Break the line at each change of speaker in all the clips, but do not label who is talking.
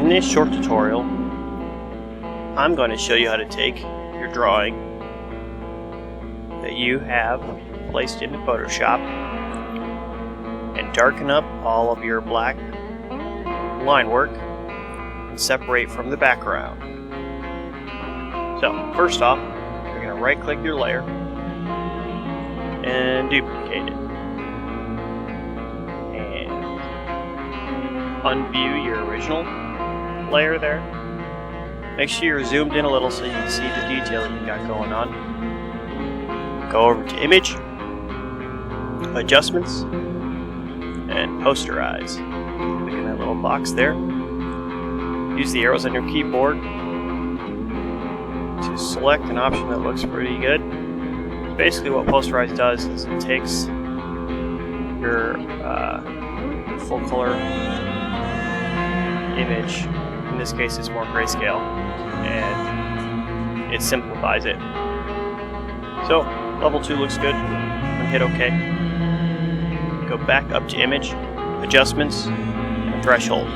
in this short tutorial, I'm going to show you how to take your drawing that you have placed into Photoshop and darken up all of your black line work and separate from the background. So, first off, you're going to right click your layer and duplicate it. Unview your original layer there. Make sure you're zoomed in a little so you can see the detail that you got going on. Go over to Image, Adjustments, and Posterize. Click in that little box there. Use the arrows on your keyboard to select an option that looks pretty good. Basically what Posterize does is it takes your full color image, in this case it's more grayscale, and it simplifies it. So level 2 looks good. And hit OK. Go back up to Image, Adjustments, and Threshold.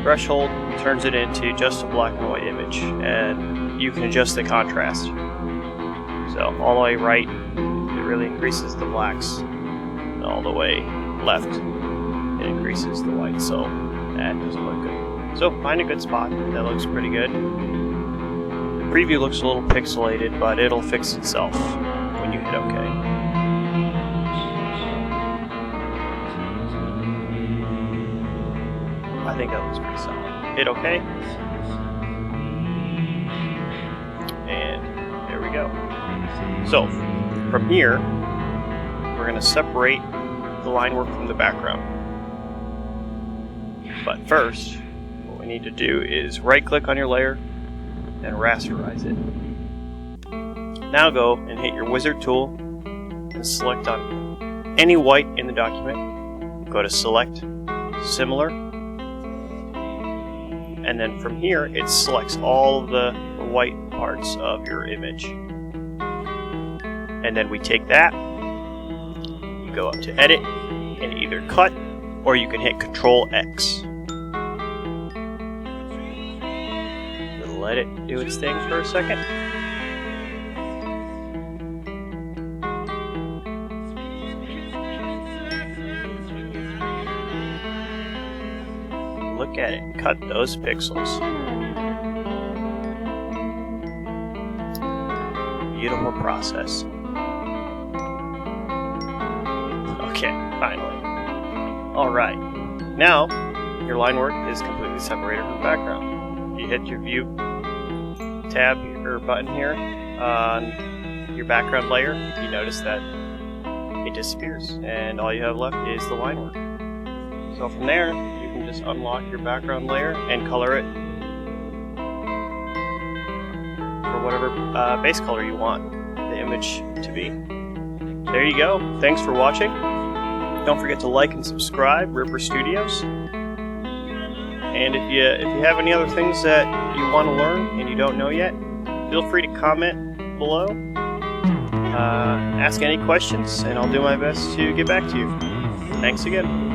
Threshold turns it into just a black and white image, and you can adjust the contrast. So all the way right, it really increases the blacks, and all the way left, it increases the white. So that doesn't look good. So find a good spot that looks pretty good. The preview looks a little pixelated, but it'll fix itself when you hit OK. I think that looks pretty solid. Hit OK. And there we go. So from here, we're going to separate the line work from the background. But first, what we need to do is right click on your layer and rasterize it. Now go and hit your wizard tool and select on any white in the document. Go to Select, Similar, and then from here it selects all of the white parts of your image. And then we take that, you go up to Edit and either cut, or you can hit Control X. Let it do its thing for a second. Look at it, cut those pixels. Beautiful process. Okay, finally. Alright, now your line work is completely separated from the background. You hit your View tab or button here on your background layer, you notice that it disappears and all you have left is the line work. So from there, you can just unlock your background layer and color it for whatever base color you want the image to be. There you go. Thanks for watching. Don't forget to like and subscribe, Ripper Studios. And if you have any other things that you want to learn and you don't know yet, feel free to comment below. Ask any questions, and I'll do my best to get back to you. Thanks again.